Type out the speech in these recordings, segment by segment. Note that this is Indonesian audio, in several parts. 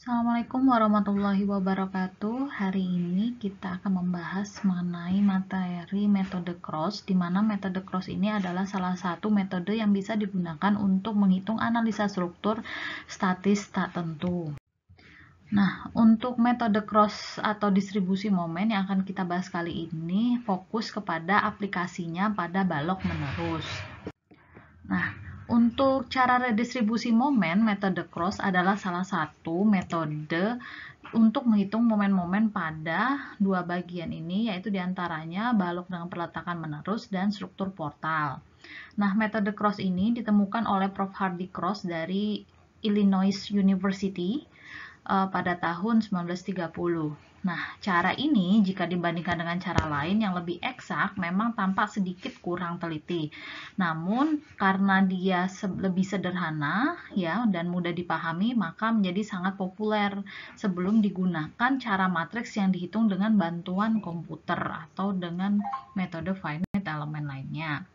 Assalamualaikum warahmatullahi wabarakatuh. Hari ini kita akan membahas mengenai materi metode cross, di mana metode cross ini adalah salah satu metode yang bisa digunakan untuk menghitung analisa struktur statis tak tentu. Nah, untuk metode cross atau distribusi momen yang akan kita bahas kali ini fokus kepada aplikasinya pada balok menerus. Nah, untuk cara redistribusi momen, metode cross adalah salah satu metode untuk menghitung momen-momen pada dua bagian ini, yaitu diantaranya balok dengan peletakan menerus dan struktur portal. Nah, metode cross ini ditemukan oleh Prof. Hardy Cross dari Illinois University pada tahun 1930. Nah, cara ini jika dibandingkan dengan cara lain yang lebih eksak memang tampak sedikit kurang teliti. Namun karena dia lebih sederhana ya dan mudah dipahami, maka menjadi sangat populer sebelum digunakan cara matriks yang dihitung dengan bantuan komputer atau dengan metode finite element lainnya.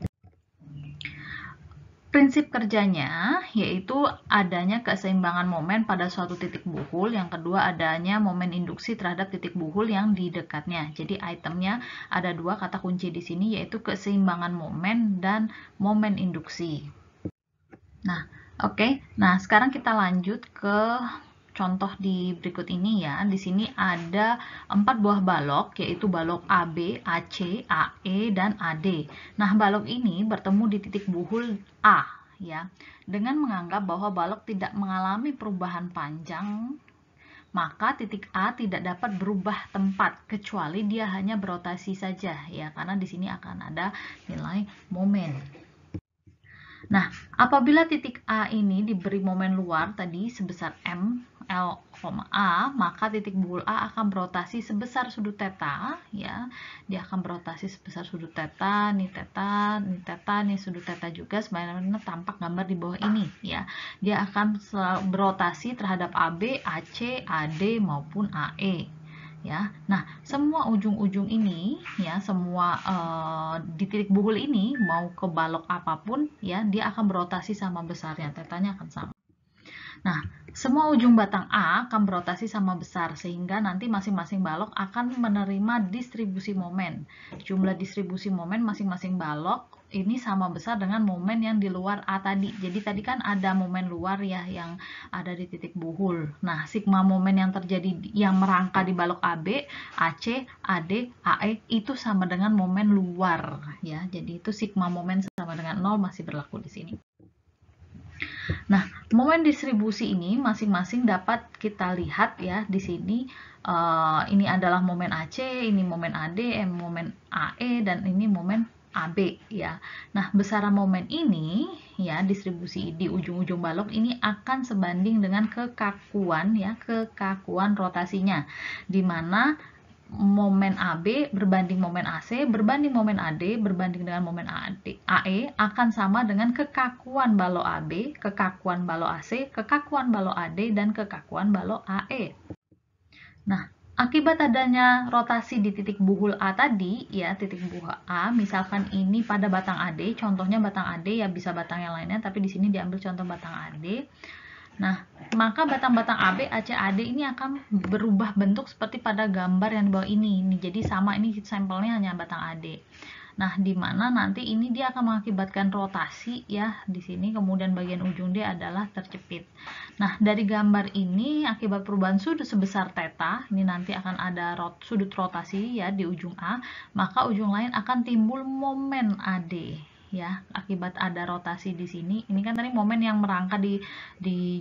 Prinsip kerjanya yaitu adanya keseimbangan momen pada suatu titik buhul, yang kedua adanya momen induksi terhadap titik buhul yang di dekatnya. Jadi itemnya ada dua kata kunci di sini, yaitu keseimbangan momen dan momen induksi. Nah, oke. Nah, sekarang kita lanjut ke contoh di berikut ini ya. Di sini ada 4 buah balok, yaitu balok AB, AC, AE, dan AD. Nah, balok ini bertemu di titik buhul A ya. Dengan menganggap bahwa balok tidak mengalami perubahan panjang, maka titik A tidak dapat berubah tempat kecuali dia hanya berotasi saja ya, karena di sini akan ada nilai momen. Nah, apabila titik A ini diberi momen luar tadi sebesar M, L, A, maka titik buhul A akan berotasi sebesar sudut theta, ya. Dia akan berotasi sebesar sudut theta, nih theta, nih theta, nih sudut theta juga, sebagaimana tampak gambar di bawah ini, ya. Dia akan berotasi terhadap AB, AC, AD maupun AE. Ya, nah semua ujung-ujung ini ya, semua di titik buhul ini mau ke balok apapun ya, dia akan berotasi sama besarnya, tetanya akan sama. Nah, semua ujung batang A akan berotasi sama besar, sehingga nanti masing-masing balok akan menerima distribusi momen. Jumlah distribusi momen masing-masing balok ini sama besar dengan momen yang di luar A tadi. Jadi tadi kan ada momen luar ya yang ada di titik buhul. Nah, sigma momen yang terjadi yang merangka di balok AB, AC, AD, AE itu sama dengan momen luar ya. Jadi itu sigma momen sama dengan 0 masih berlaku di sini. Nah, momen distribusi ini masing-masing dapat kita lihat ya di sini. Ini adalah momen AC, ini momen AD, momen AE, dan ini momen AB ya. Nah, besaran momen ini ya, distribusi di ujung-ujung balok ini akan sebanding dengan kekakuan ya, kekakuan rotasinya, di mana momen AB berbanding momen AC berbanding momen AD berbanding dengan momen AE akan sama dengan kekakuan balok AB, kekakuan balok AC, kekakuan balok AD, dan kekakuan balok AE. Nah, akibat adanya rotasi di titik buhul A tadi ya, titik buhul A misalkan ini pada batang AD, contohnya batang AD ya, bisa batang yang lainnya tapi di sini diambil contoh batang AD. Nah, maka batang-batang AB, AC, AD ini akan berubah bentuk seperti pada gambar yang di bawah ini. Jadi sama, ini sampelnya hanya batang AD. Nah, di mana nanti ini dia akan mengakibatkan rotasi ya di sini, kemudian bagian ujung dia adalah terjepit. Nah, dari gambar ini akibat perubahan sudut sebesar theta, ini nanti akan ada sudut rotasi ya di ujung A, maka ujung lain akan timbul momen AD. Ya, akibat ada rotasi di sini. Ini kan tadi momen yang merangka di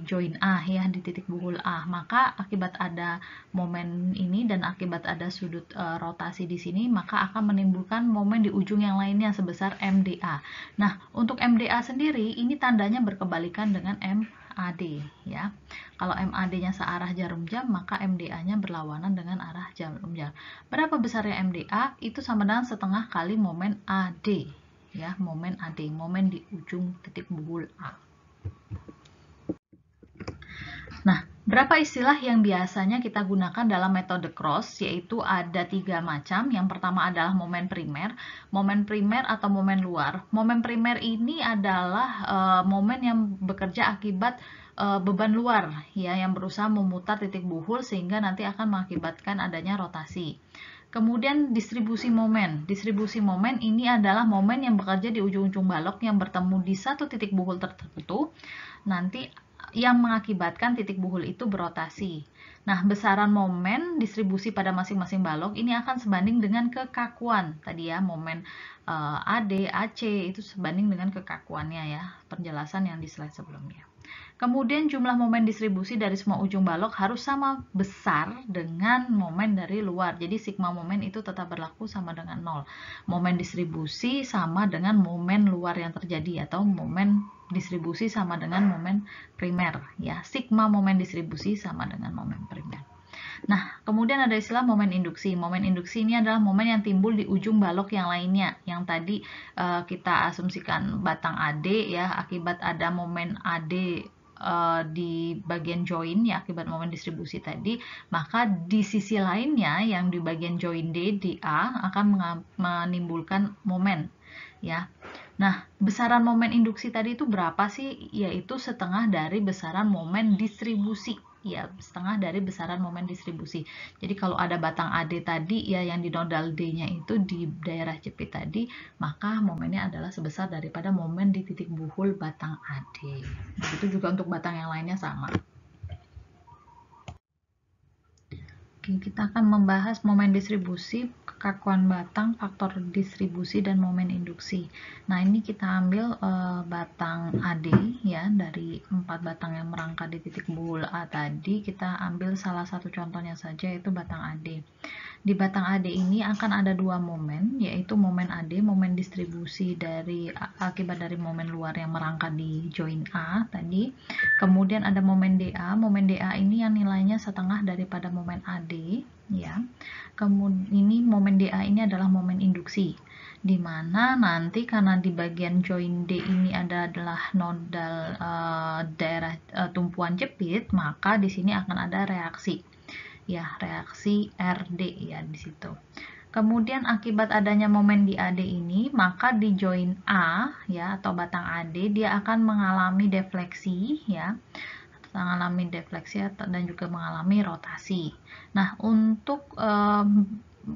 join A ya, di titik buhul A. Maka akibat ada momen ini dan akibat ada sudut rotasi di sini, maka akan menimbulkan momen di ujung yang lainnya sebesar MDA. Nah, untuk MDA sendiri ini tandanya berkebalikan dengan MAD ya. Kalau MAD-nya searah jarum jam, maka MDA-nya berlawanan dengan arah jarum jam. Berapa besarnya MDA? Itu sama dengan setengah kali momen AD. Ya, momen AD, momen di ujung titik buhul A. Nah, berapa istilah yang biasanya kita gunakan dalam metode cross, yaitu ada 3 macam. Yang pertama adalah momen primer atau momen luar. Momen primer ini adalah momen yang bekerja akibat beban luar ya yang berusaha memutar titik buhul sehingga nanti akan mengakibatkan adanya rotasi. Kemudian distribusi momen. Distribusi momen ini adalah momen yang bekerja di ujung-ujung balok yang bertemu di satu titik buhul tertentu, nanti yang mengakibatkan titik buhul itu berotasi. Nah, besaran momen distribusi pada masing-masing balok ini akan sebanding dengan kekakuan. Tadi ya, momen AD, AC itu sebanding dengan kekakuannya ya, penjelasan yang di slide sebelumnya. Kemudian jumlah momen distribusi dari semua ujung balok harus sama besar dengan momen dari luar. Jadi sigma momen itu tetap berlaku sama dengan 0. Momen distribusi sama dengan momen luar yang terjadi atau momen distribusi sama dengan momen primer ya. Sigma momen distribusi sama dengan momen primer. Nah, kemudian ada istilah momen induksi. Momen induksi ini adalah momen yang timbul di ujung balok yang lainnya. Yang tadi kita asumsikan batang AD ya, akibat ada momen AD di bagian join ya akibat momen distribusi tadi, maka di sisi lainnya yang di bagian join D di A akan menimbulkan momen ya. Nah, besaran momen induksi tadi itu berapa sih? Yaitu setengah dari besaran momen distribusi ya, setengah dari besaran momen distribusi. Jadi kalau ada batang AD tadi ya yang di nodal D-nya itu di daerah jepit tadi, maka momennya adalah sebesar daripada momen di titik buhul batang AD. Begitu juga untuk batang yang lainnya sama. Oke, kita akan membahas momen distribusi, kekakuan batang, faktor distribusi, dan momen induksi. Nah, ini kita ambil batang AD ya, dari 4 batang yang merangka di titik buhul A tadi, kita ambil salah satu contohnya saja, yaitu batang AD. Di batang AD ini akan ada 2 momen, yaitu momen AD, momen distribusi dari akibat dari momen luar yang merangka di join A tadi. Kemudian ada momen DA. Momen DA ini yang nilainya setengah daripada momen AD ya. Kemudian ini momen DA ini adalah momen induksi, di mana nanti karena di bagian join D ini adalah nodal daerah tumpuan jepit, maka di sini akan ada reaksi ya, reaksi RD ya di situ. Kemudian akibat adanya momen di AD ini, maka di join A ya atau batang AD dia akan mengalami defleksi ya, mengalami defleksi dan juga mengalami rotasi. Nah, untuk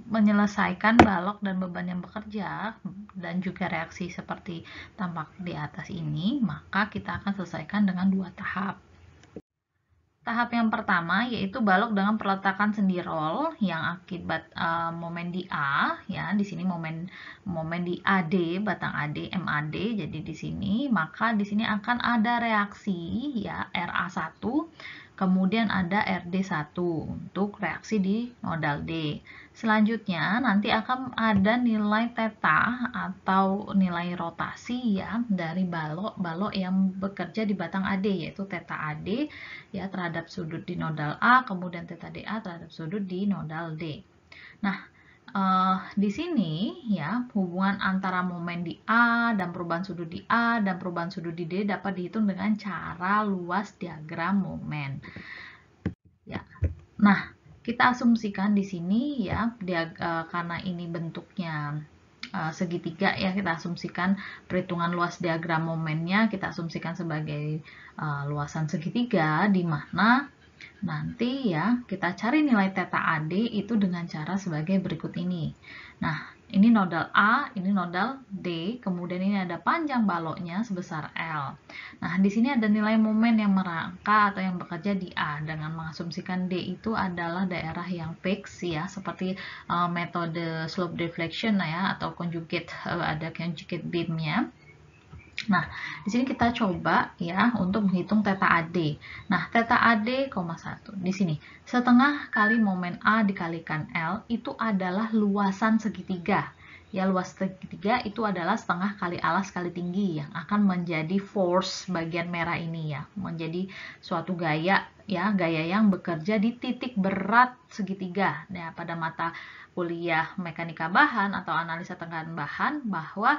menyelesaikan balok dan beban yang bekerja dan juga reaksi seperti tampak di atas ini, maka kita akan selesaikan dengan 2 tahap. Tahap yang pertama yaitu balok dengan peletakan sendi roll yang akibat momen di A ya, di sini momen di AD, batang AD, MAD. Jadi di sini maka di sini akan ada reaksi ya RA1, kemudian ada RD1 untuk reaksi di nodal D. Selanjutnya nanti akan ada nilai theta atau nilai rotasi ya dari balok yang bekerja di batang AD, yaitu theta AD ya terhadap sudut di nodal A, kemudian theta DA terhadap sudut di nodal D. Nah, di sini ya hubungan antara momen di A dan perubahan sudut di A dan perubahan sudut di D dapat dihitung dengan cara luas diagram momen. Ya. Nah, kita asumsikan di sini ya karena ini bentuknya segitiga ya, kita asumsikan perhitungan luas diagram momennya kita asumsikan sebagai luasan segitiga, di mana nanti ya kita cari nilai theta AD itu dengan cara sebagai berikut ini. Nah, ini nodal A, ini nodal D, kemudian ini ada panjang baloknya sebesar L. Nah, di sini ada nilai momen yang merangka atau yang bekerja di A dengan mengasumsikan D itu adalah daerah yang fix ya, seperti metode slope deflection ya atau conjugate, ada conjugate beamnya. Nah, di sini kita coba ya untuk menghitung theta AD. Nah, theta AD, 1 di sini setengah kali momen A dikalikan L itu adalah luasan segitiga. Ya, luas segitiga itu adalah setengah kali alas kali tinggi yang akan menjadi force bagian merah ini ya, menjadi suatu gaya ya, gaya yang bekerja di titik berat segitiga. Nah, pada mata kuliah mekanika bahan atau analisa tekanan bahan bahwa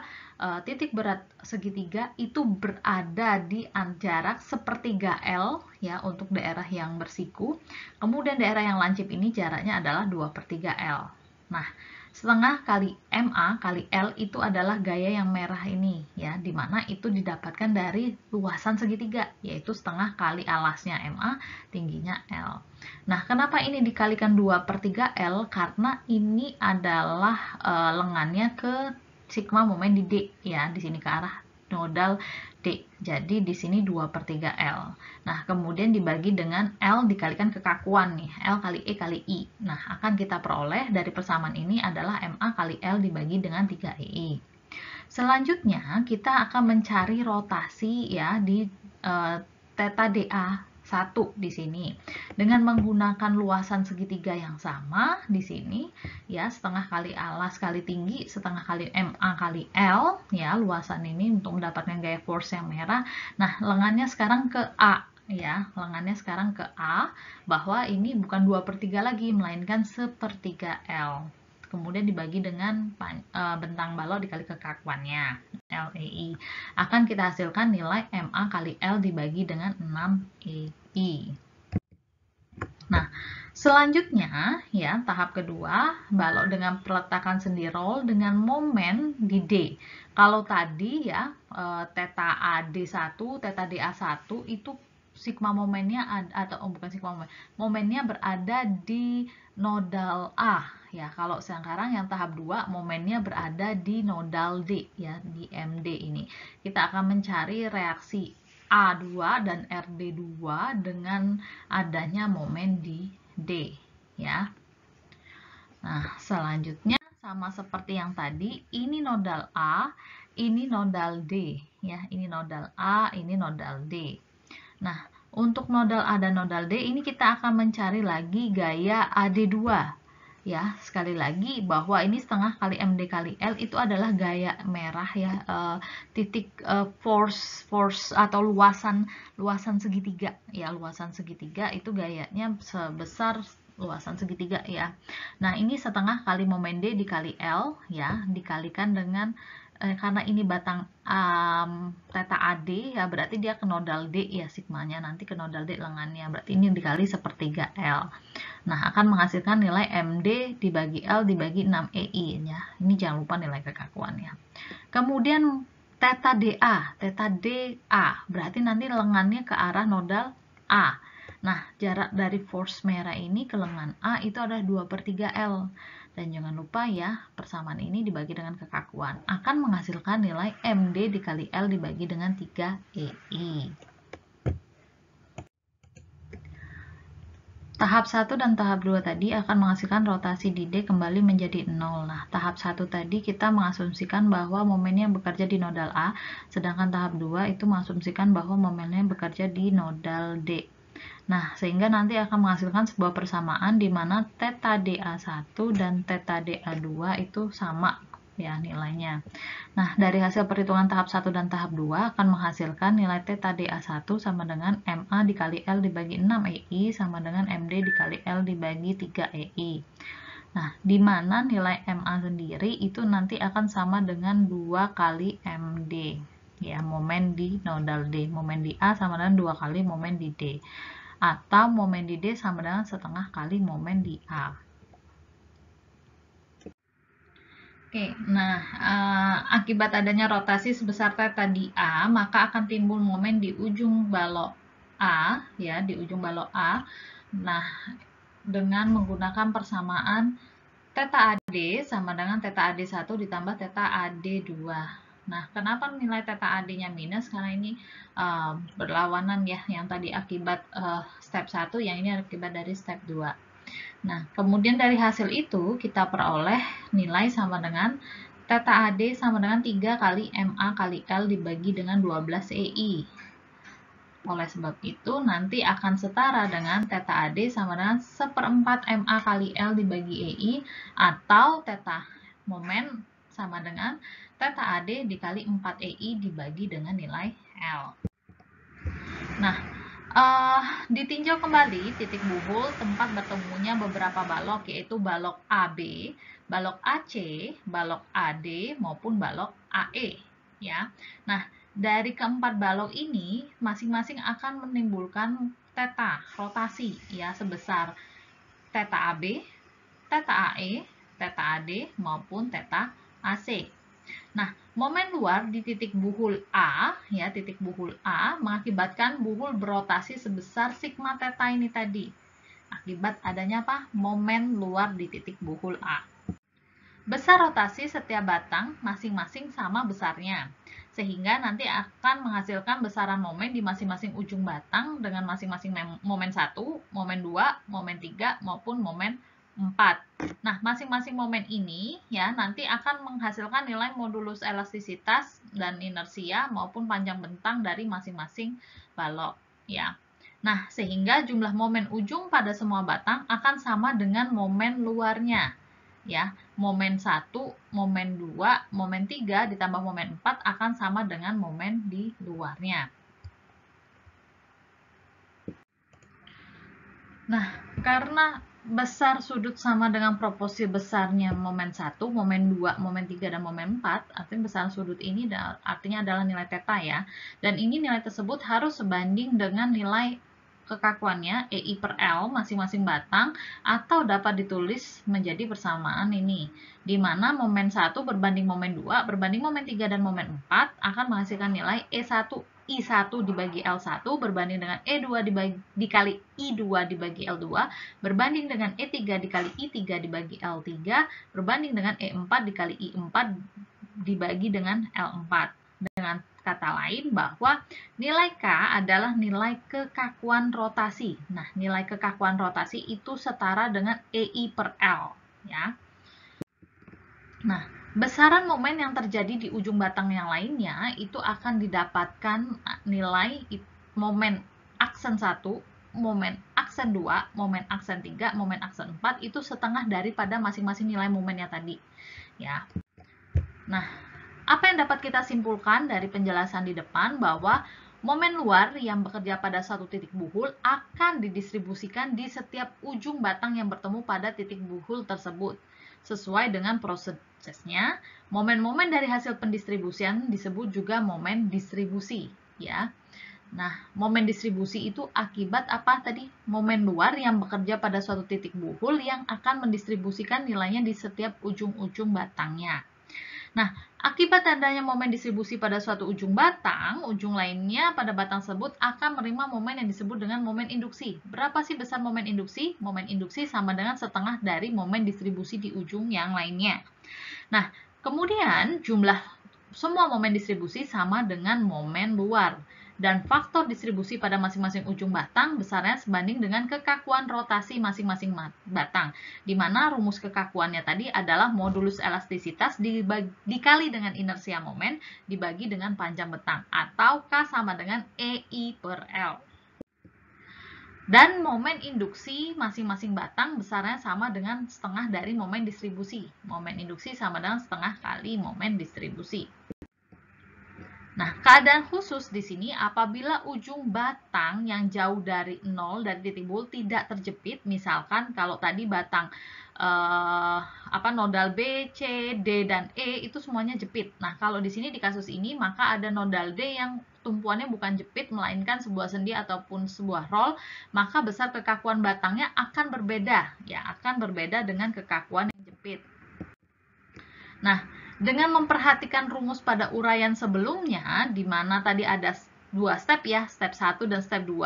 titik berat segitiga itu berada di jarak sepertiga L ya untuk daerah yang bersiku. Kemudian daerah yang lancip ini jaraknya adalah 2/3 L. Nah, Setengah kali MA kali L itu adalah gaya yang merah ini ya, dimana itu didapatkan dari luasan segitiga, yaitu setengah kali alasnya MA, tingginya L. Nah, kenapa ini dikalikan 2/3 L? Karena ini adalah lengannya ke sigma momen di D ya, di sini ke arah nodal D. Jadi di sini 2/3 L. Nah, kemudian dibagi dengan L dikalikan kekakuan nih, L kali E kali I. Nah, akan kita peroleh dari persamaan ini adalah MA kali L dibagi dengan 3EI. Selanjutnya, kita akan mencari rotasi ya di theta DA 1 di sini. Dengan menggunakan luasan segitiga yang sama di sini ya, setengah kali alas kali tinggi, setengah kali MA kali L ya, luasan ini untuk mendapatkan gaya force yang merah. Nah, lengannya sekarang ke A ya, lengannya sekarang ke A, bahwa ini bukan 2/3 lagi melainkan 1/3 L. Kemudian dibagi dengan bentang balok dikali kekakuannya LEI. Akan kita hasilkan nilai MA kali L dibagi dengan 6EI. Nah, selanjutnya ya, tahap kedua, balok dengan peletakan sendi roll dengan momen di D. Kalau tadi ya, theta AD1, theta DA1 itu sigma momennya atau bukan sigma momen, momennya berada di nodal A ya. Kalau sekarang yang tahap 2 momennya berada di nodal D ya, di MD ini. Kita akan mencari reaksi A2 dan RD2 dengan adanya momen di D ya. Nah, selanjutnya sama seperti yang tadi, ini nodal A, ini nodal D ya, ini nodal A, ini nodal D. Nah, untuk nodal A dan nodal D ini kita akan mencari lagi gaya AD2 ya. Sekali lagi bahwa ini setengah kali MD kali L itu adalah gaya merah ya, titik force atau luasan segitiga ya, luasan segitiga itu gayanya sebesar luasan segitiga ya. Nah, ini setengah kali momen D dikali L ya, dikalikan dengan karena ini batang theta AD ya, berarti dia ke nodal D ya, sigmanya nanti ke nodal D lengannya, berarti ini dikali 1/3 L. Nah, akan menghasilkan nilai MD dibagi L dibagi 6EI ya. Ini jangan lupa nilai kekakuannya. Kemudian theta DA berarti nanti lengannya ke arah nodal A. Nah, jarak dari force merah ini ke lengan A itu adalah 2/3 L. Dan jangan lupa ya, persamaan ini dibagi dengan kekakuan. Akan menghasilkan nilai MD dikali L dibagi dengan 3EI. Tahap 1 dan tahap 2 tadi akan menghasilkan rotasi di D kembali menjadi 0. Nah, tahap 1 tadi kita mengasumsikan bahwa momennya bekerja di nodal A, sedangkan tahap 2 itu mengasumsikan bahwa momennya bekerja di nodal D. Nah, sehingga nanti akan menghasilkan sebuah persamaan di mana theta DA1 dan theta DA2 itu sama ya nilainya. Nah, dari hasil perhitungan tahap 1 dan tahap 2 akan menghasilkan nilai theta DA1 sama dengan MA dikali L dibagi 6EI sama dengan MD dikali L dibagi 3EI. Nah, di mana nilai MA sendiri itu nanti akan sama dengan 2 kali MD. Ya, momen di nodal D. Momen di A sama dengan 2 kali momen di D. Atau momen di D sama dengan setengah kali momen di A. Oke, nah akibat adanya rotasi sebesar theta di A, maka akan timbul momen di ujung balok A, ya, di ujung balok A. Nah, dengan menggunakan persamaan theta AD sama dengan theta AD1 ditambah theta AD2. Nah, kenapa nilai theta AD-nya minus? Karena ini berlawanan ya, yang tadi akibat step 1, yang ini akibat dari step 2. Nah, kemudian dari hasil itu kita peroleh nilai sama dengan theta AD sama dengan 3 kali MA kali L dibagi dengan 12 EI. Oleh sebab itu, nanti akan setara dengan theta AD sama dengan 1/4 MA kali L dibagi EI, atau theta momen sama dengan theta AD dikali 4 EI dibagi dengan nilai L. Nah, ditinjau kembali titik buhul tempat bertemunya beberapa balok, yaitu balok AB, balok AC, balok AD, maupun balok AE. Ya. Nah, dari keempat balok ini masing-masing akan menimbulkan theta rotasi ya sebesar theta AB, theta AE, theta AD maupun theta AC. Nah, momen luar di titik buhul A, ya, titik buhul A mengakibatkan buhul berotasi sebesar sigma theta ini tadi. Akibat adanya apa? Momen luar di titik buhul A. Besar rotasi setiap batang masing-masing sama besarnya, sehingga nanti akan menghasilkan besaran momen di masing-masing ujung batang dengan masing-masing momen 1, momen 2, momen 3, maupun momen 4. Nah, masing-masing momen ini ya nanti akan menghasilkan nilai modulus elastisitas dan inersia maupun panjang bentang dari masing-masing balok ya. Nah, sehingga jumlah momen ujung pada semua batang akan sama dengan momen luarnya. Ya, momen 1, momen 2, momen 3 ditambah momen 4 akan sama dengan momen di luarnya. Nah, karena besar sudut sama dengan proporsi besarnya momen 1, momen 2, momen 3, dan momen 4, artinya besar sudut ini artinya adalah nilai theta ya. Dan ini nilai tersebut harus sebanding dengan nilai kekakuannya EI per L masing-masing batang, atau dapat ditulis menjadi persamaan ini, di mana momen 1 berbanding momen 2 berbanding momen 3 dan momen 4 akan menghasilkan nilai E1 I1 dibagi L1 berbanding dengan E2 dikali I2 dibagi L2 berbanding dengan E3 dikali I3 dibagi L3 berbanding dengan E4 dikali I4 dibagi dengan L4. Dengan kata lain bahwa nilai K adalah nilai kekakuan rotasi. Nah, nilai kekakuan rotasi itu setara dengan EI per L. Ya. Nah, besaran momen yang terjadi di ujung batang yang lainnya itu akan didapatkan nilai momen aksen 1, momen aksen 2, momen aksen 3, momen aksen 4 itu setengah daripada masing-masing nilai momennya tadi. Ya. Nah, apa yang dapat kita simpulkan dari penjelasan di depan bahwa momen luar yang bekerja pada satu titik buhul akan didistribusikan di setiap ujung batang yang bertemu pada titik buhul tersebut. Sesuai dengan prosesnya, momen-momen dari hasil pendistribusian disebut juga momen distribusi, ya. Nah, momen distribusi itu akibat apa tadi? Momen luar yang bekerja pada suatu titik buhul yang akan mendistribusikan nilainya di setiap ujung-ujung batangnya. Nah, akibat adanya momen distribusi pada suatu ujung batang, ujung lainnya pada batang tersebut akan menerima momen yang disebut dengan momen induksi. Berapa sih besar momen induksi? Momen induksi sama dengan setengah dari momen distribusi di ujung yang lainnya. Nah, kemudian jumlah semua momen distribusi sama dengan momen luar. Dan faktor distribusi pada masing-masing ujung batang besarnya sebanding dengan kekakuan rotasi masing-masing batang. Di mana rumus kekakuannya tadi adalah modulus elastisitas dikali dengan inersia momen dibagi dengan panjang betang. Atau K sama dengan EI per L. Dan momen induksi masing-masing batang besarnya sama dengan setengah dari momen distribusi. Momen induksi sama dengan setengah kali momen distribusi. Nah, keadaan khusus di sini apabila ujung batang yang jauh dari 0 dari titik buhul tidak terjepit, misalkan kalau tadi batang nodal B, C, D, dan E itu semuanya jepit. Nah, kalau di sini di kasus ini maka ada nodal D yang tumpuannya bukan jepit melainkan sebuah sendi ataupun sebuah roll, maka besar kekakuan batangnya akan berbeda, ya, akan berbeda dengan kekakuan yang jepit. Nah, dengan memperhatikan rumus pada uraian sebelumnya, di mana tadi ada dua step ya, step 1 dan step 2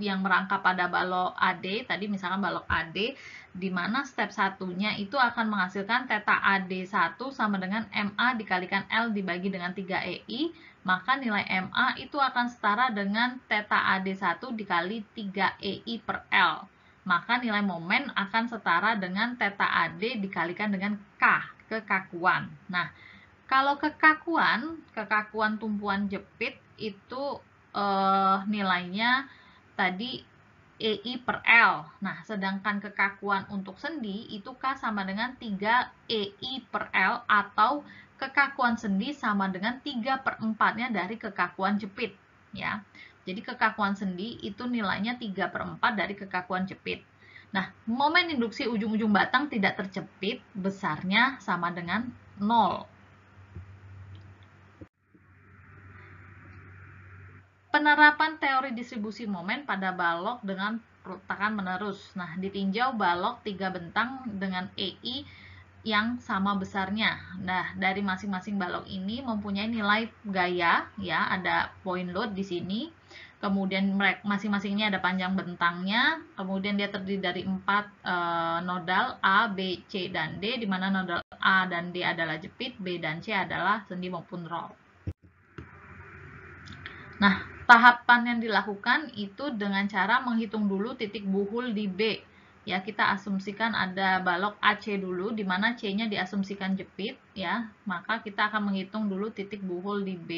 yang merangkap pada balok AD, tadi misalkan balok AD, di mana step 1-nya itu akan menghasilkan theta AD1 sama dengan MA dikalikan L dibagi dengan 3EI, maka nilai MA itu akan setara dengan theta AD1 dikali 3EI per L. Maka nilai momen akan setara dengan theta AD dikalikan dengan K, kekakuan. Nah, kalau kekakuan tumpuan jepit itu nilainya tadi EI per L. Nah, sedangkan kekakuan untuk sendi itu K sama dengan 3 EI per L atau kekakuan sendi sama dengan 3/4-nya dari kekakuan jepit. Ya. Jadi kekakuan sendi itu nilainya 3/4 dari kekakuan jepit. Nah, momen induksi ujung-ujung batang tidak terjepit besarnya sama dengan 0. Penerapan teori distribusi momen pada balok dengan peletakan menerus. Nah, ditinjau balok 3 bentang dengan EI yang sama besarnya. Nah, dari masing-masing balok ini mempunyai nilai gaya, ya, ada point load di sini. Kemudian masing-masing ini ada panjang bentangnya. Kemudian dia terdiri dari 4 nodal A, B, C, dan D, di mana nodal A dan D adalah jepit, B dan C adalah sendi maupun roll. Nah, tahapan yang dilakukan itu dengan cara menghitung dulu titik buhul di B. Ya, kita asumsikan ada balok AC dulu, di mana C-nya diasumsikan jepit, ya. Maka kita akan menghitung dulu titik buhul di B.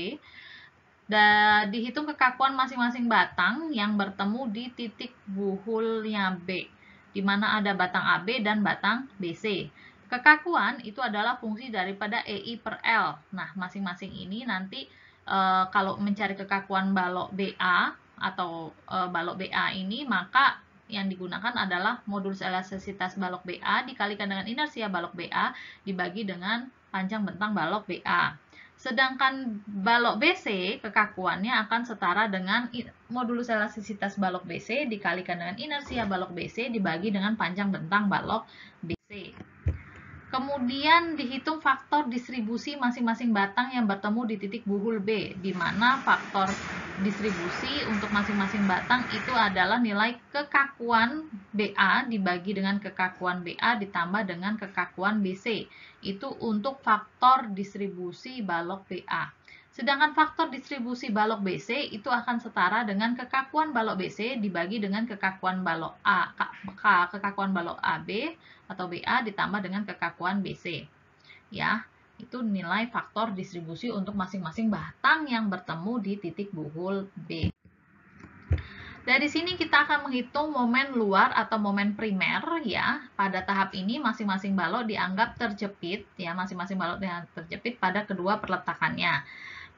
Dan dihitung kekakuan masing-masing batang yang bertemu di titik buhulnya B, di mana ada batang AB dan batang BC. Kekakuan itu adalah fungsi daripada EI per L. Nah, masing-masing ini nanti kalau mencari kekakuan balok BA atau balok BA ini, maka yang digunakan adalah modulus elastisitas balok BA dikalikan dengan inersia balok BA dibagi dengan panjang bentang balok BA. Sedangkan balok BC kekakuannya akan setara dengan modulus elastisitas balok BC dikalikan dengan inersia balok BC dibagi dengan panjang bentang balok BC. Kemudian dihitung faktor distribusi masing-masing batang yang bertemu di titik buhul B, di mana faktor distribusi untuk masing-masing batang itu adalah nilai kekakuan BA dibagi dengan kekakuan BA ditambah dengan kekakuan BC. Itu untuk faktor distribusi balok BA. Sedangkan faktor distribusi balok BC itu akan setara dengan kekakuan balok BC dibagi dengan kekakuan balok A, kekakuan balok AB atau BA ditambah dengan kekakuan BC. Ya, itu nilai faktor distribusi untuk masing-masing batang yang bertemu di titik buhul B. Dari sini kita akan menghitung momen luar atau momen primer, ya. Pada tahap ini masing-masing balok dianggap terjepit, ya, masing-masing balok dianggap terjepit pada kedua perletakannya.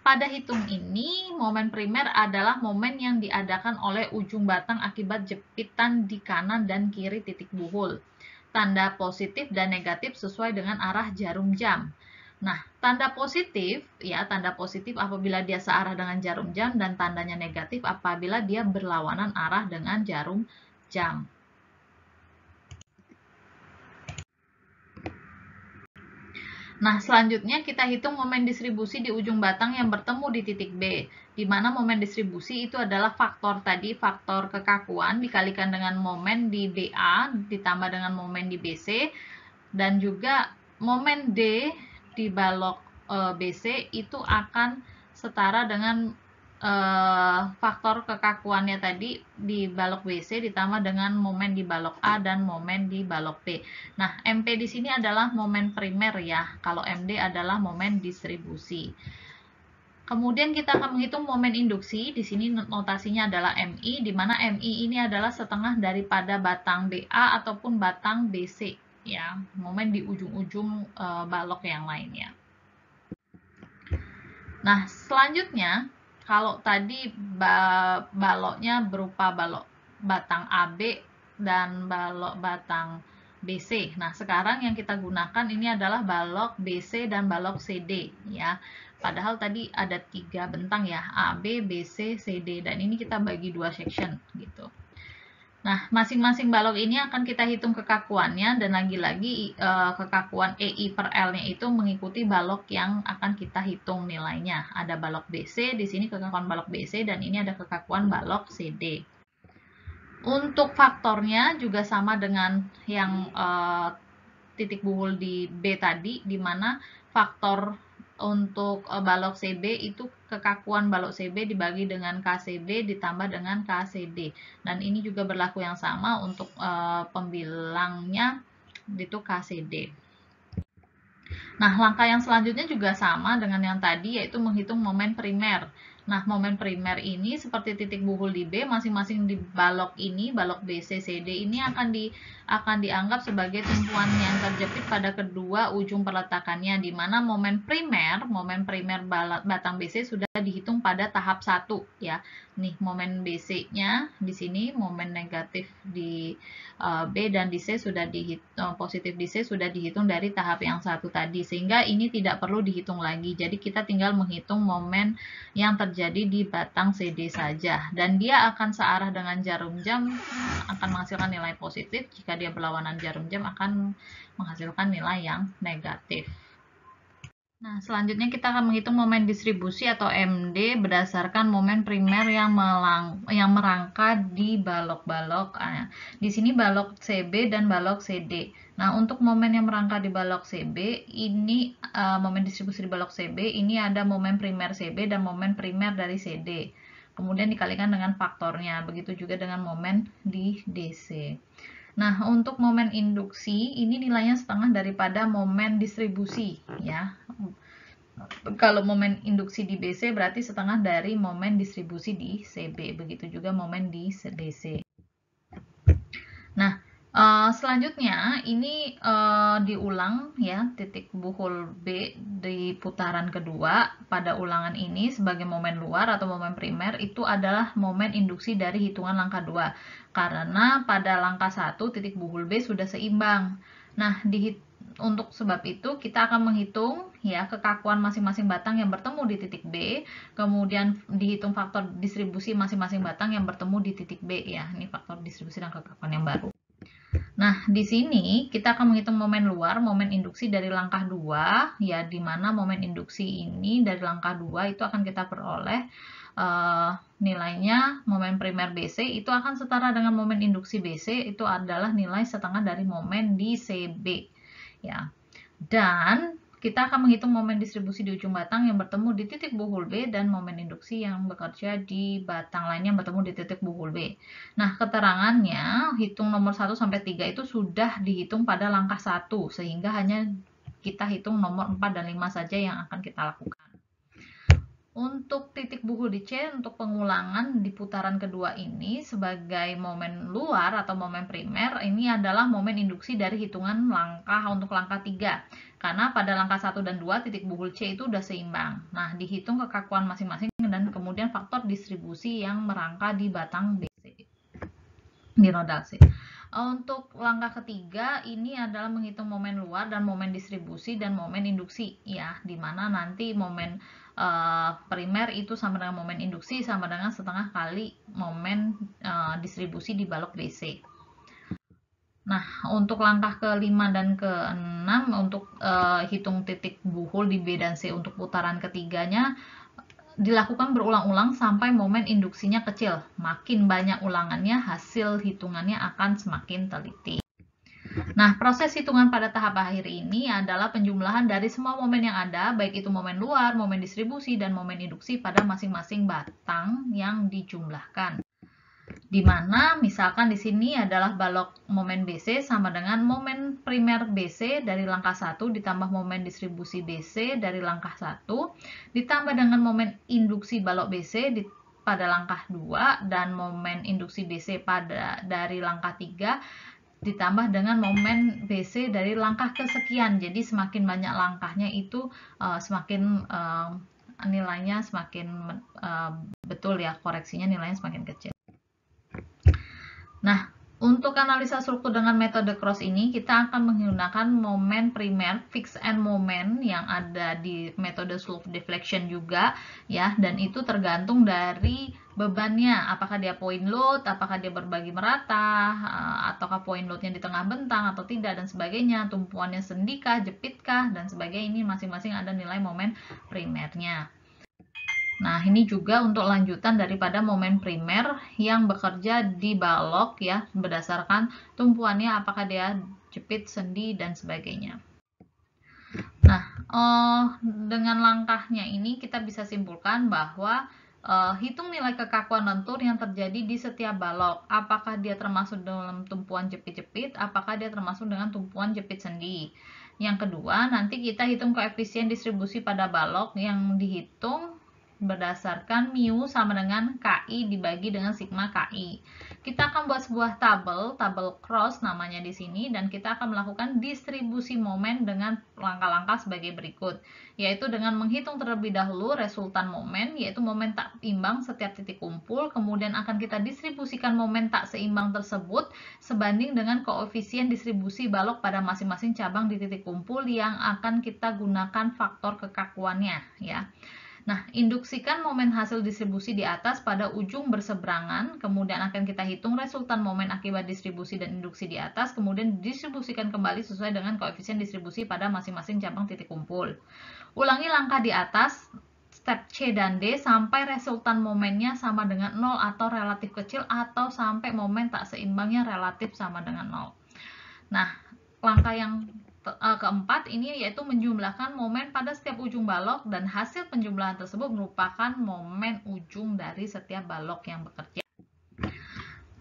Pada hitung ini, momen primer adalah momen yang diadakan oleh ujung batang akibat jepitan di kanan dan kiri titik buhul. Tanda positif dan negatif sesuai dengan arah jarum jam. Nah, tanda positif, ya, tanda positif apabila dia searah dengan jarum jam, dan tandanya negatif apabila dia berlawanan arah dengan jarum jam. Nah, selanjutnya kita hitung momen distribusi di ujung batang yang bertemu di titik B, di mana momen distribusi itu adalah faktor tadi, faktor kekakuan dikalikan dengan momen di BA ditambah dengan momen di BC, dan juga momen D di balok BC itu akan setara dengan faktor kekakuannya tadi di balok BC ditambah dengan momen di balok A dan momen di balok B. Nah, MP di sini adalah momen primer, ya. Kalau MD adalah momen distribusi. Kemudian kita akan menghitung momen induksi. Di sini notasinya adalah MI, di mana MI ini adalah setengah daripada batang BA ataupun batang BC, ya. Momen di ujung-ujung balok yang lainnya. Nah, selanjutnya kalau tadi baloknya berupa balok batang AB dan balok batang BC. Nah, sekarang yang kita gunakan ini adalah balok BC dan balok CD, ya. Padahal tadi ada 3 bentang, ya, AB, BC, CD, dan ini kita bagi 2 section gitu. Nah, masing-masing balok ini akan kita hitung kekakuannya, dan lagi-lagi kekakuan EI per L-nya itu mengikuti balok yang akan kita hitung nilainya. Ada balok BC, di sini kekakuan balok BC, dan ini ada kekakuan balok CD. Untuk faktornya juga sama dengan yang titik buhul di B tadi, di mana faktor untuk balok CB itu kekakuan balok CB dibagi dengan KCB ditambah dengan KCD, dan ini juga berlaku yang sama untuk pembilangnya itu KCD. Nah, langkah yang selanjutnya juga sama dengan yang tadi, yaitu menghitung momen primer. Nah, momen primer ini seperti titik buhul di B, masing-masing di balok ini, balok BC, CD ini akan dianggap sebagai tumpuan yang terjepit pada kedua ujung perletakannya, di mana momen primer batang BC sudah dihitung pada tahap 1, ya. Nih, momen BC-nya di sini, momen negatif di B dan di C sudah dihitung, positif di C sudah dihitung dari tahap yang 1 tadi, sehingga ini tidak perlu dihitung lagi. Jadi kita tinggal menghitung momen yang terjadi terjadi di batang CD saja, dan dia akan searah dengan jarum jam, akan menghasilkan nilai positif. Jika dia berlawanan jarum jam akan menghasilkan nilai yang negatif. Nah, selanjutnya kita akan menghitung momen distribusi atau MD berdasarkan momen primer yang merangka di balok-balok. Di sini balok CB dan balok CD. Nah, untuk momen yang merangka di balok CB, ini momen distribusi di balok CB, ini ada momen primer CB dan momen primer dari CD. Kemudian dikalikan dengan faktornya. Begitu juga dengan momen di DC. Nah, untuk momen induksi, ini nilainya setengah daripada momen distribusi, ya. Kalau momen induksi di BC berarti setengah dari momen distribusi di CB. Begitu juga momen di DC. Nah, selanjutnya ini diulang ya, titik buhul B di putaran kedua. Pada ulangan ini sebagai momen luar atau momen primer itu adalah momen induksi dari hitungan langkah 2. Karena pada langkah 1 titik buhul B sudah seimbang. Nah, untuk sebab itu kita akan menghitung ya kekakuan masing-masing batang yang bertemu di titik B, kemudian dihitung faktor distribusi masing-masing batang yang bertemu di titik B ya. Ini faktor distribusi dan kekakuan yang baru. Nah, di sini kita akan menghitung momen luar, momen induksi dari langkah 2 ya, di mana momen induksi ini dari langkah 2 itu akan kita peroleh nilainya momen primer BC itu akan setara dengan momen induksi BC, itu adalah nilai setengah dari momen di CB ya. Dan kita akan menghitung momen distribusi di ujung batang yang bertemu di titik buhul B dan momen induksi yang bekerja di batang lainnya yang bertemu di titik buhul B. Nah, keterangannya hitung nomor 1 sampai 3 itu sudah dihitung pada langkah 1, sehingga hanya kita hitung nomor 4 dan 5 saja yang akan kita lakukan. Untuk titik buhul di C untuk pengulangan di putaran kedua ini sebagai momen luar atau momen primer, ini adalah momen induksi dari hitungan langkah untuk langkah 3. Karena pada langkah 1 dan 2 titik buhul C itu sudah seimbang. Nah, dihitung kekakuan masing-masing dan kemudian faktor distribusi yang merangka di batang BC. Di nodal C. Untuk langkah ketiga ini adalah menghitung momen luar dan momen distribusi dan momen induksi ya, dimana nanti momen primer itu sama dengan momen induksi sama dengan setengah kali momen distribusi di balok BC. Nah, untuk langkah ke-5 dan ke-6 untuk hitung titik buhul di B dan C untuk putaran ketiganya dilakukan berulang-ulang sampai momen induksinya kecil. Makin banyak ulangannya, hasil hitungannya akan semakin teliti. Nah, proses hitungan pada tahap akhir ini adalah penjumlahan dari semua momen yang ada, baik itu momen luar, momen distribusi, dan momen induksi pada masing-masing batang yang dijumlahkan. Di mana misalkan di sini adalah balok momen BC sama dengan momen primer BC dari langkah 1 ditambah momen distribusi BC dari langkah 1 ditambah dengan momen induksi balok BC pada langkah 2 dan momen induksi BC dari langkah 3 ditambah dengan momen BC dari langkah kesekian. Jadi semakin banyak langkahnya itu semakin nilainya semakin betul ya, koreksinya nilainya semakin kecil. Nah, untuk analisa struktur dengan metode cross ini, kita akan menggunakan momen primer, fix and moment yang ada di metode slope deflection juga, ya, dan itu tergantung dari bebannya, apakah dia point load, apakah dia berbagi merata, ataukah point loadnya di tengah bentang atau tidak, dan sebagainya, tumpuannya sendikah, jepitkah, dan sebagainya. Ini masing-masing ada nilai momen primernya. Nah, ini juga untuk lanjutan daripada momen primer yang bekerja di balok ya, berdasarkan tumpuannya apakah dia jepit, sendi, dan sebagainya. Nah, dengan langkahnya ini kita bisa simpulkan bahwa hitung nilai kekakuan lentur yang terjadi di setiap balok. Apakah dia termasuk dalam tumpuan jepit-jepit, apakah dia termasuk dengan tumpuan jepit sendi. Yang kedua, nanti kita hitung koefisien distribusi pada balok yang dihitung berdasarkan mu sama dengan KI dibagi dengan sigma KI. Kita akan buat sebuah tabel cross namanya di sini, dan kita akan melakukan distribusi momen dengan langkah-langkah sebagai berikut, yaitu dengan menghitung terlebih dahulu resultan momen, yaitu momen tak imbang setiap titik kumpul, kemudian akan kita distribusikan momen tak seimbang tersebut sebanding dengan koefisien distribusi balok pada masing-masing cabang di titik kumpul yang akan kita gunakan faktor kekakuannya ya. Nah, induksikan momen hasil distribusi di atas pada ujung berseberangan, kemudian akan kita hitung resultan momen akibat distribusi dan induksi di atas, kemudian didistribusikan kembali sesuai dengan koefisien distribusi pada masing-masing cabang titik kumpul. Ulangi langkah di atas, step C dan D, sampai resultan momennya sama dengan 0 atau relatif kecil, atau sampai momen tak seimbangnya relatif sama dengan 0. Nah, langkah yang keempat ini yaitu menjumlahkan momen pada setiap ujung balok, dan hasil penjumlahan tersebut merupakan momen ujung dari setiap balok yang bekerja.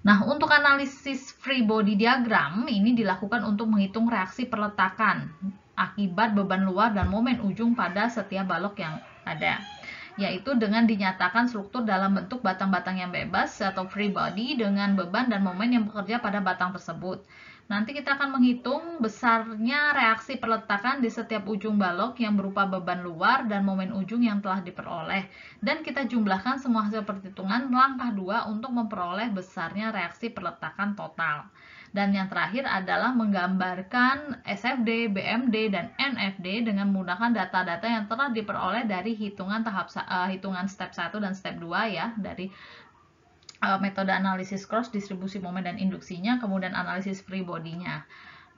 Nah, untuk analisis free body diagram ini dilakukan untuk menghitung reaksi perletakan akibat beban luar dan momen ujung pada setiap balok yang ada, yaitu dengan dinyatakan struktur dalam bentuk batang-batang yang bebas atau free body dengan beban dan momen yang bekerja pada batang tersebut. Nanti kita akan menghitung besarnya reaksi perletakan di setiap ujung balok yang berupa beban luar dan momen ujung yang telah diperoleh, dan kita jumlahkan semua hasil perhitungan langkah 2 untuk memperoleh besarnya reaksi perletakan total. Dan yang terakhir adalah menggambarkan SFD, BMD, dan NFD dengan menggunakan data-data yang telah diperoleh dari hitungan step 1 dan step 2 ya, dari metode analisis cross, distribusi momen dan induksinya, kemudian analisis free body-nya.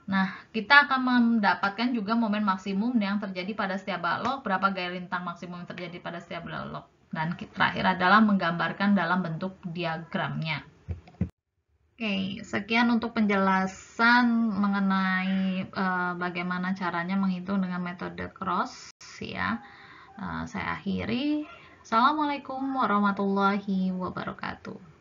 Nah, kita akan mendapatkan juga momen maksimum yang terjadi pada setiap balok, berapa gaya lintang maksimum yang terjadi pada setiap balok, dan terakhir adalah menggambarkan dalam bentuk diagramnya. Oke, sekian untuk penjelasan mengenai bagaimana caranya menghitung dengan metode cross ya. Saya akhiri. Assalamualaikum warahmatullahi wabarakatuh.